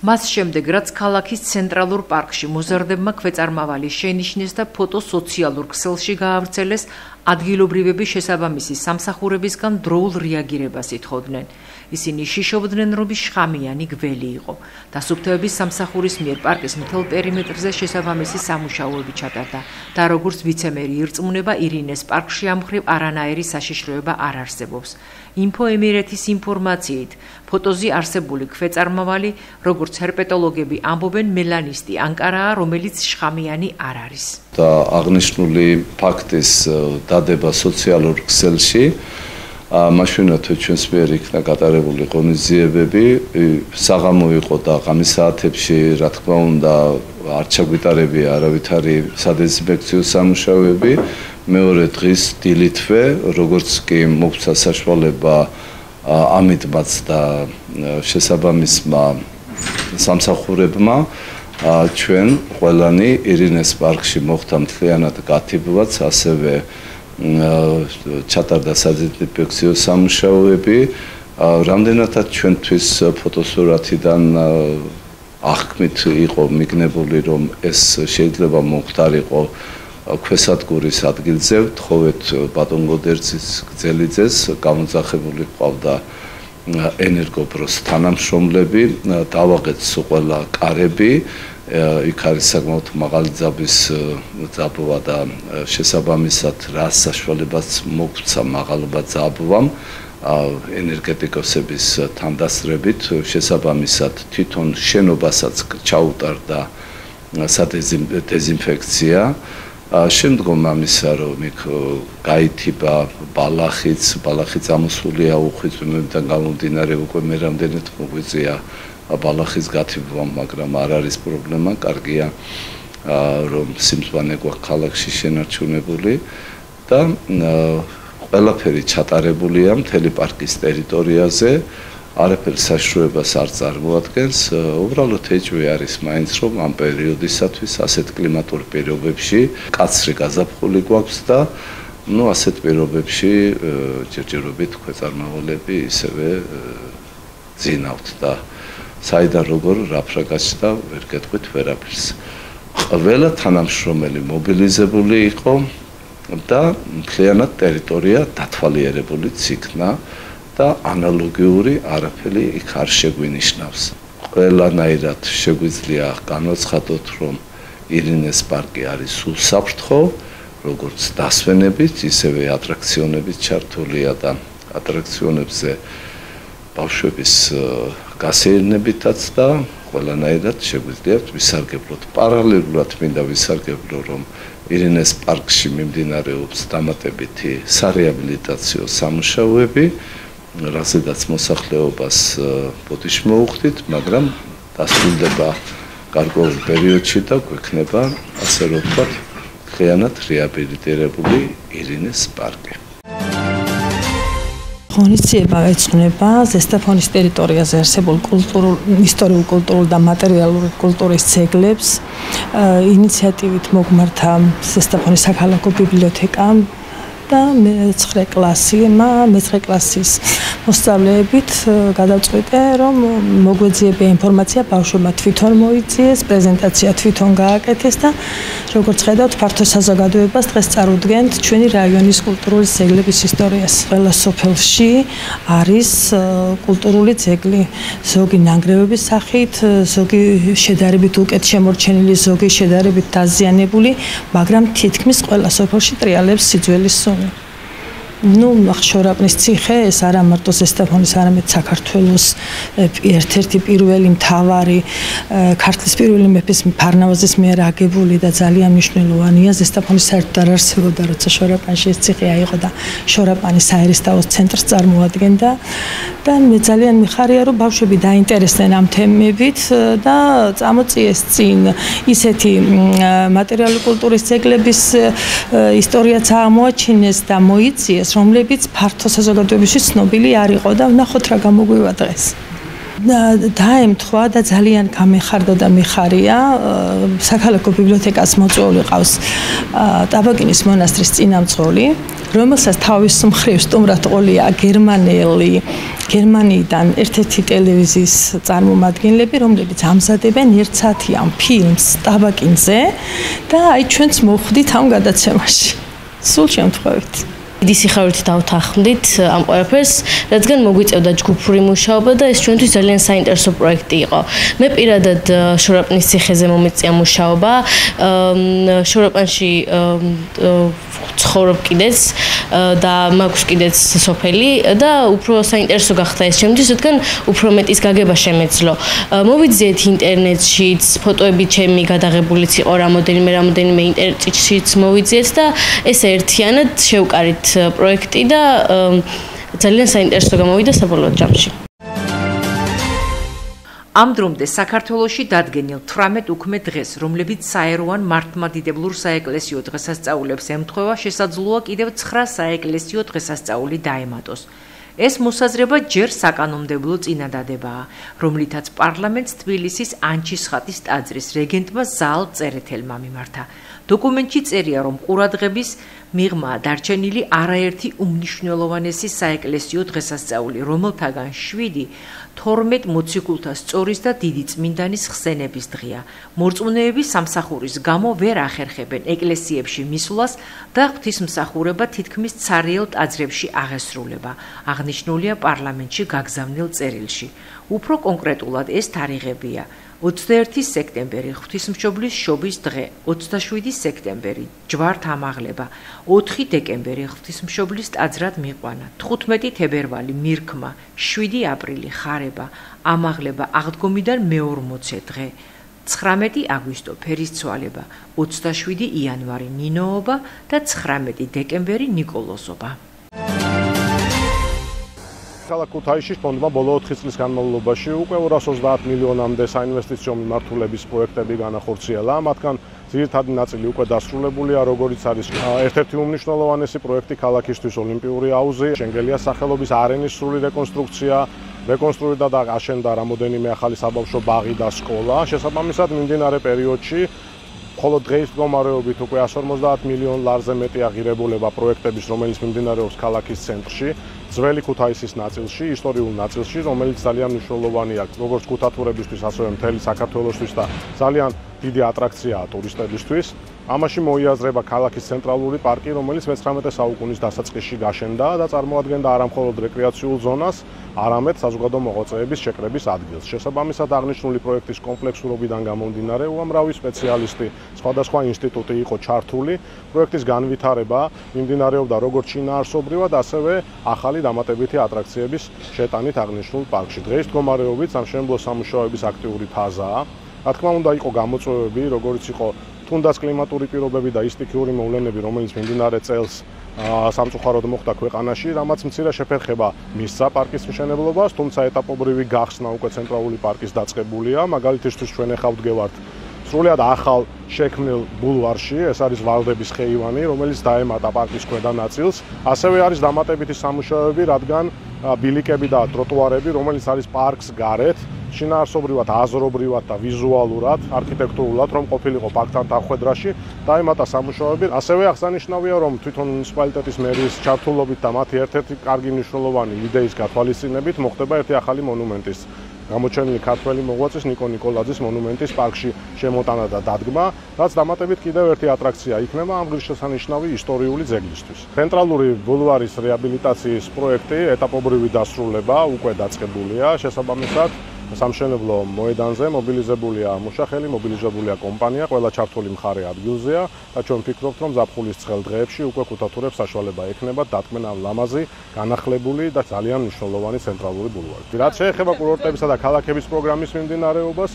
მას შემდეგ, რაც ქალაქის ცენტრალურ პარკში მოზარდებმა ქვეწარმავალი შენიშნეს და ფოტო სოციალურ ქსელში გაავრცელეს, ადგილობრივები შესაბამისი სამსახურებისგან დროულ რეაგირებას ითხოვდნენ. ისინი შიშობდნენ, რომ შხამიანი გველი იყო. დასუფთავების სამსახურის მიერ პარკის მთელ პერიმეტრზე შესაბამისი სამუშაოები ჩატარდა და როგორც ვიცემერი ირწმუნება, ირინეს პარკში ამ მხრივ არანაირი საშიშროება არ არსებობს. Info ემირეთის ინფორმაციით, ფოტოზე არსებული ქვეწარმავალი, როგორც ჰერპეტოლოგები ამბობენ, მელანისტი ანკარაა, რომელიც შხამიანი არ არის. და აღნიშნული ფაქტის დადება სოციალურ ქსელში მაშინათვე ჩვენს მიერ იქნა გატარებული ღონისძიებები, საღამო იყო და ღამის საათებში, რა თქმა უნდა, არ ჩაგვიტარებია არავითარი სადეზინფექციო სამუშაოები. მეორე დღის დილითვე, როგორც კი მოგვცა საშუალება ამიტმაც და შესაბამისმა სამსახურებმა, ჩვენ ყველანი ირინეს პარკში მოხდა მთლიანად გათიბვაც, ასევე ჩატარდა სადეზინფექციო სამუშაოები. რამდენადაც ჩვენთვის ფოტოსურათიდან აღქმით იყო მიგნებული, რომ ეს შეიძლება მომხდარიყო ქვესადგურის ადგილზე, თხოვეთ ბატონ გოდერძის გძელიძეს, გამოძახებული ყავდა ენერგოპროს თანამშრომლები, დავაღეთ ყველა კარები, იქ არის საკმაოდ მაღალი ძაბვის ძაბვა და შესაბამისად რა საშუალებაც მოგვცა მაღალობა ძაბვამ ენერგეტიკოსების თანდასწრებით, შესაბამისად თვითონ შენობასაც ჩაუტარდა სადეზინფექცია. შემდგომ ამისა, რომ იქ გაითიბა ბალახი წამოსულია უხვიწვიმებიდან გამომდინარე, უკვე მე რამდენად მოგვიწია ბალახის გათიბვა, მაგრამ არ არის პრობლემა, კარგია, რომ სიმწვანე გვაქვს ქალაქში შენარჩუნებული და ყველაფერი ჩატარებულია მთელი პარკის ტერიტორიაზე. არაფერს საშიშროებას არ წარმოადგენს, უბრალოდ ეჭვი არის მაინც, რომ ამ პერიოდისათვის ასეთ კლიმატურ პირობებში კაცრი გაზაფხული გვაქვს და ასეთ პირობებში ჯერჯერობით ქვეწარმავალები ისევე ძინავთ და საიდან როგორ რაფრა გაჩნდა ვერ გეტყვით ვერაფერს. ყველა თანამშრომელი მობილიზებული იყო და მთლიანად ტერიტორია დათვალიერებულიც იქნა. და ანალოგიური არაფერი იქ არ შეგვინიშნავს. ყველანაირად შეგვიძლია განვაცხადოთ, რომ ირინეს პარკი არის უსაფრთხო, როგორც დასვენებით, ისევე ატრაქციონებით ჩართულია და ატრაქციონებზე ბავშვების გასეირნებითაც და ყველანაირად შეგვიძლია ვისარგებლოთ. პარალელურად მინდა ვისარგებლო, რომ ირინეს პარკში მიმდინარეობს დამატებითი სარეაბილიტაციო სამუშაოები, რაზედაც მოსახლეობას ბოდიში მოუხდით, მაგრამ დასრულდება გარკვეულ პერიოდში და გვექნება, ასე რომ ვთქვათ, მთლიანად რეაბილიტირებული ირინეს პარკი. ღონისძიება ეძღვნება ზესტაფონის ტერიტორიაზე არსებულ ისტორიულ-კულტურულ და მატერიალური კულტურის ძეგლებს. ინიციატივით მოგმართა ზესტაფონის საქალაქო ბიბლიოთეკამ და მე-9 კლასის მოსწავლეებით გადავწყვიტე, რომ მოგვეძიებია ინფორმაცია ბავშვებმა თვითონ მოიწიეს, პრეზენტაცია თვითონ გააკეთეს და როგორც ხედავთ, ფართო საზოგადოებას დღეს წარუდგენთ ჩვენი რაიონის კულტურული ძეგლების ისტორიას. ყველა სოფელში არის კულტურული ძეგლი, ზოგი ნანგრევების სახით, ზოგი შედარებით უკეთ შემორჩენილი, ზოგი შედარებით დაზიანებული, მაგრამ თითქმის ყველა სოფელში ტრიალებს სიძველის სუნი. შორაპნის ციხე, ეს არა მარტო ზესტაფონის, არამედ საქართველოს ერთ-ერთი პირველი მთავარი ქართლის პირველი მეფის ფარნავაზის მიერ აგებული და ძალიან მნიშვნელოვანია. ზესტაფონის საერთოდ არ არსებობდა, როცა შორაპანში ეს ციხე აიღო და შორაპანის საერისთავოს ცენტრს წარმოადგენდა და მე ძალიან მიხარია, რომ ბავშვები დაინტერესდნენ ამ თემებით და წამოწიეს წინ ისეთი მატერიალური კულტურის ძეგლების ისტორიაც აღმოაჩინეს და მოიწიეს, რომლებიც ფართო საზოგადოებაში ცნობილი არ იყო და ვნახოთ რა გამოგვივა დღეს. დაემთხვა და ძალიან გამეხარდა და მიხარია საქალაქო ბიბლიოთეკას მოწვეული ყავს ტაბაკინის მონასტრის წინამძღოლი, რომელსაც თავის მხრივ სტუმრად ყოლია გერმანიიდან ერთ-ერთი ტელევიზიის წარმომადგენლები, რომლებიც ამზადებენ ერთსაათიან ფილმს ტაბაკინზე და აი ჩვენც მოხვდით ამ გადაცემაში. სულ შემთხვევით. დიდი სიხარულით დავთანხმდით ამ ყველაფერს, რადგან მოგვიწევდა ჯგუფური მუშაობა და ეს ჩვენთვის ძალიან საინტერესო პროექტი იყო. მე პირადად შორაპნის ციხეზე მომეწია მუშაობა. შორაპანში ცხოვრობ კიდეც და მაქვს კიდეც სოფელი და უფრო საინტერესო გახდა ეს ჩემთვის, რადგან უფრო მეტის გაგება შემეძლო. მოვიძიეთ ინტერნეტშიც, ფოტოები ჩემი გადაღებულიც იყო რამოდენიმე ინტერნეტშიც მოვიძიეთ და ეს ერთიანად შევკარით პროექტი და ძალიან საინტერესო გამოვიდა საბოლოო ჯამში. ამ დრომდე საქართველოში დადგენილ 18 უქმე დღეს, რომლებიც საეროვან მართლმადიდებლურ საეკლესიო დღესასწაულებს ემთხვევა, შესაძლოა კიდევ 9 საეკლესიო დღესასწაული დაემატოს. ეს მოსაზრება ჯერ საკანონმდებლო წინადადებაა, რომლითაც პარლამენტს თბილისის ანჩისხატის ტაძრის რეგენტმა ზაალ წერეთელმა მიმართა. დოკუმენტში წერია, რომ ყურადღების მიღმა დარჩენილი არაერთი უმნიშვნელოვანესი საეკლესიო დღესასწაული, რომელთაგან 7 12 მოციქულთა სწორის და დიდი წმინდანის ხსენების დღეა. მორწმუნეები სამსახურის გამო ვერ ახერხებენ ეკლესიებში მისვლას და ღვთისმსახურება თითქმის ცარიელ ტაძრებში აღესრულება. აღნიშნულია პარლამენტში გაგზავნილ წერილში. უფრო კონკრეტულად ეს თარიღებია: 21 სექტემბერი ღვთისმშობლის შობის დღე, 27 სექტემბერი ჯვართამაღლება, 4 დეკემბერი ღვთისმშობლის ტაძრად მიყვანა, 15 თებერვალი მირქმა, 7 აპრილი ხარება, ამაღლება აღდგომიდან მეორმოცე დღე, 19 აგვისტო ფერისცვალება, 27 იანვარი ნინოობა და 19 დეკემბერი ნიკოლოზობა. ქალაქ ქუთაისში ფონდმა ბოლო 4 წლის განმავლობაში უკვე 230 მილიონამდე საინვესტიციო მიმართულების პროექტები განახორციელა. მათგან ძირითადი ნაწილი უკვე დასრულებულია, როგორიც არის ერთ-ერთი უმნიშვნელოვანესი პროექტი ქალაქისთვის ოლიმპიური აუზი, შენგელიას სახელობის არენის სრული რეკონსტრუქცია, რეკონსტრუირდა და აშენდა რამოდენიმე ახალი საბავშვო ბაღი და სკოლა. შესაბამისად, მიმდინარე პერიოდში ხოლო დღეის მდგომარეობით უკვე 150 მილიონ ლარზე მეტი აღირებულება პროექტების, რომელიც მიმდინარეობს ქალაქის ცენტრში, ძველი ქუთაისის ნაწილში, ისტორიულ ნაწილში, რომელიც ძალიან მნიშვნელოვანია როგორც ქუთათურებისთვის, ასევე მთელი საქართველოსთვის და ძალიან დიდი ატრაქციაა ტურისტებისთვის. ამაში მოიაზრება ქალაქის ცენტრალური პარკი, რომელიც მე-19 საუკუნის დასაწყისში გაშენდა და წარმოადგენდა არა მხოლოდ რეკრეაციულ ზონას, არამედ საზოგადო მოღვაწეების შეკრების ადგილს. შესაბამისად, აღნიშნული პროექტის კომპლექსურობიდან გამომდინარე, უამრავი სპეციალისტი, სხვადასხვა ინსტიტუტი იყო ჩართული. პროექტის განვითარება მიმდინარეობდა როგორც შინაარსობრივად, ასევე ახალი დამატებითი ატრაქციების შეტანით აღნიშნულ პარკში. დღეის მდგომარეობით სამშენებლო სამუშაოების აქტიური ფაზაა. რა თქმა უნდა, იყო გამოწვევები, როგორც იყო თუნდაც კლიმატური პირობები და სტიქიური მოვლენები, რომელიც მიმდინარე წელს სამწუხაროდ მოხდა ქვეყანაში, რამაც მცირე შეფერხება მისცა პარკის მშენებლობას, თუმცა ეტაპობრივი გახსნა უკვე ცენტრალური პარკის დაწყებულია. მაგალითისთვის ჩვენ ახლა ვდგევართ სრულიად ახალ შექმნილ ბულვარში, ეს არის ვალდების ხეივანი, რომელიც დაემატა პარკის ქვედა ნაწილს. ასევე არის დამატებითი სამუშაოები, რადგან ბილიკები და ტროტუარები, რომელიც არის პარკს გარეთ, შინაარსობრივად, აზრობრივად და ვიზუალურად, არქიტექტურულად, რომ ყოფილიყო პარკთან დახვედრაში, დაემატა სამუშაოები. ასევე აღსანიშნავია, რომ თვითონ მუნიციპალიტეტის მერის ჩართულობით და მათი ერთ-ერთი კარგი მნიშვნელოვანი იდეის გათვალისწინებით მოხდება ერთი ახალი მონუმენტის გამოჩენილი ქართველი მოღვაწის ნიკო ნიკოლაძის მონუმენტის პარკში შემოტანა და დადგმა, რაც დამატებით კიდევ ერთი ატრაქცია იქნება ამ ღირსშესანიშნავი ისტორიული ძეგლისთვის. ცენტრალური ბულვარის რეაბილიტაციის პროექტი ეტაპობრივი დასრულება უკვე დაწყებულია, შესაბამისად სამშენებლო მოედანზე მობილიზებულია მუშახელი, მობილიზებულია კომპანია, ყველა ჩართული მხარე ადგილზეა და ჩვენ ვფიქრობთ, რომ ზაფხულის ცხელ დღეებში უკვე ქუთათურებს საშუალება ექნება დატკბენ ამ ლამაზი, განახლებული და ძალიან მნიშვნელოვანი ცენტრალური ბულვარი. რაც შეეხება კურორტებისა და ქალაქების პროგრამის მიმდინარეობას,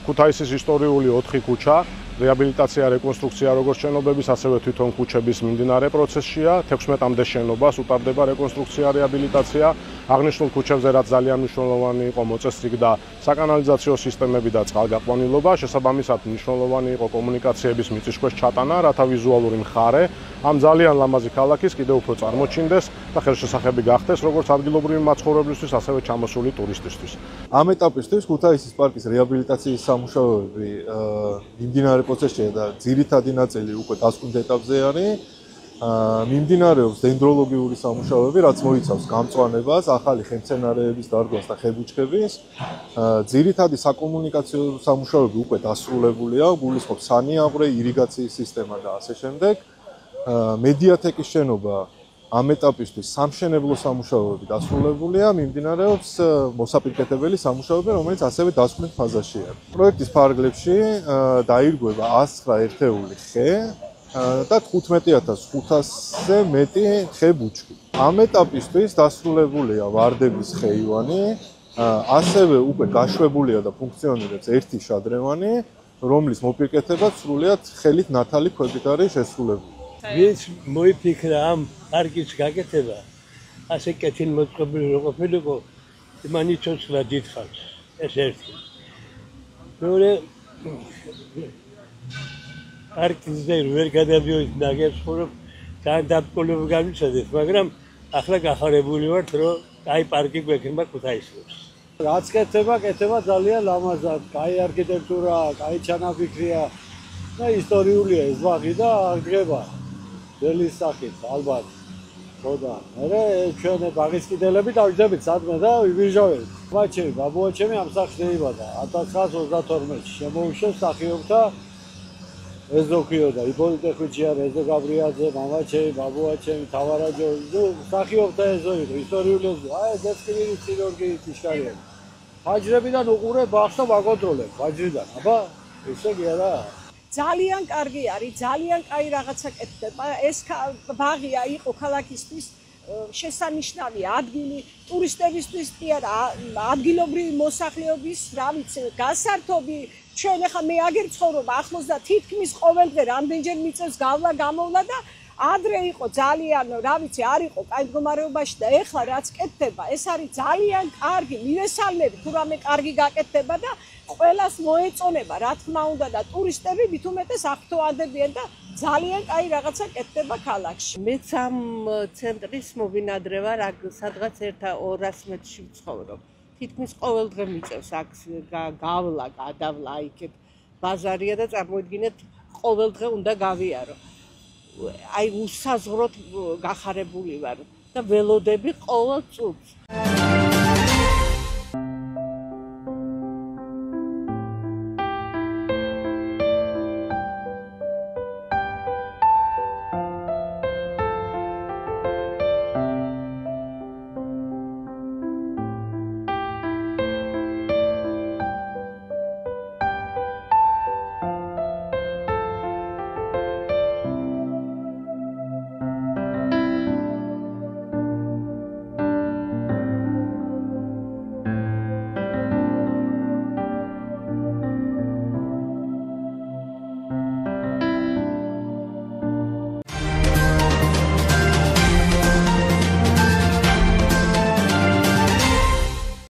ქუთაისის ისტორიული 4 ქუჩა რეაბილიტაცია, რეკონსტრუქცია როგორც შენობების, ასევე თვითონ ქუჩების მიმდინარე პროცესშია. 16-მდე შენობას უტარდება რეკონსტრუქცია, რეაბილიტაცია. აღნიშნულ ქუჩებზე რაც ძალიან მნიშვნელოვანი იყო მოწესრიგდა საკანალიზაციო სისტემები და წყალგაყვანილობა, შესაბამისად მნიშვნელოვანი იყო კომუნიკაციების მიწისქვეშ ჩატანა, რათა ვიზუალური მხარე ამ ძალიან ლამაზი ქალაქის კიდევ უფრო წარმოჩინდეს და ხელშესახები გახდეს როგორც ადგილობრივი მაცხოვრებლისთვის, ასევე ჩამოსული ტურისტისთვის. ამ ეტაპისთვის ქუთაისის პარკის რეაბილიტაციის სამუშაოები მიმდინარე პროცესშია და ძირითადი ნაწილი უკვე დასკვნით ეტაპზე არის. მიმდინარეობს დენდროლოგიური სამუშაოები, რაც მოიცავს გამწვანებას, ახალი ხემცენარეების დარგვას და ხებუჩქების. ძირითადი საკომუნიკაციო სამუშაოები უკვე დასრულებულია, გულისხმობს სანიაღვრე, ირიგაციის სისტემა და ასე შემდეგ. მედიათეკის შენობა ამ ეტაპისთვის სამშენებლო სამუშაოები დასრულებულია, მიმდინარეობს მოსაპირკეთებელი სამუშაოები, რომელიც ასევე დასკვნით ფაზაშია. პროექტის ფარგლებში დაირღვევა 109 ერთეული ხე და 15500-ზე მეტი ხე-ბუჩქი. ამ ეტაპისთვის დასრულებულია ვარდების ხეივანი, ასევე უკვე გაშვებულია და ფუნქციონირებს ერთი შადრევანი, რომლის მოპირკეთება სრულიად ხელით ნათალი ქვებით არის შესრულებული. ვინც მოიფიქრა ამ პარკის გაკეთება, ასე კეთილმოწყობილი რო ყოფილიყო, მან იცოცხლა დიდხანს, ეს ერთი. მეორე პარკზე ვერ გადავიდეთ ნაგებს, ხურო ძალიან დაბრკოლება გამიცადეთ, მაგრამ ახლა გახარებული ვართ, რომ აი პარკი გვექნება ქუთაისს. რაც კეთება ძალიან ლამაზად, კაი არქიტექტურა, კაი ჩანაფიქრია და ისტორიულია ეს ბაღი და აღდგება. ძველი სახით, ალბათ. ხო და მე ჩვენ ბაღის კიდელები დავჯდებით სადმე და ვიბიჟავით. ბაბუაჩემი, ბაბუაჩემი ამ სახლში დაიბადა 1932-ში. შემოუშვეს მსახიობთა ეზოქიოდა, იპოლიტე ხვიჩიანი, ეზო გაბრიაძე, მამაჩემი, ბაბუაჩემი, თავარაჯო, მსახიობთა ეზო იყო, ისტორიული ეზო. აი დესკრიბი ცილორგი ისკარიანი. ფაჯრებიდან უყურე ბაღს და ვაკონტროლებ ფაჯრიდან. აბა, ესე კი არა. ძალიან კარგი არის, ძალიან კაი რაღაცა კეთდება. ეს ბაღია იყო ქალაქისთვის შესანიშნავი ადგილი ტურისტებისთვის კი არა, ადგილობრივი მოსახლეობის, რა ვიცი, გასართობი. ჩვენ ახლა მე აგერ ცხოვრობ ახლოს და თითქმის ყოველდღე რამდენჯერ მიწევს გავლა გამოვლა და ადრე იყო ძალიან, რა ვიცი, არ იყო კაი მდგომარეობაში და ეხლა რაც კეთდება, ეს არის ძალიან კარგი, მივესალმები თუ რამე კარგი გაკეთდება და ყველას მოეწონება, რა თქმა უნდა და ტურისტები მით უმეტეს აღთოვანდებიან და ძალიან კაი რაღაცა კეთდება ქალაქში. მეც ამ ცენტრის მობინადრე ვარ, აქ სადღაც 100-200 მეტრში ვცხოვრობ. თითქმის ყოველდღე მიწევს აქ გავლა, გადავლა, იქეთ ბაზარია და წარმოიდგინეთ ყოველდღე უნდა გავიარო. აი უსაზღვროდ გახარებული ვარ და ველოდები ყოველ წუთს.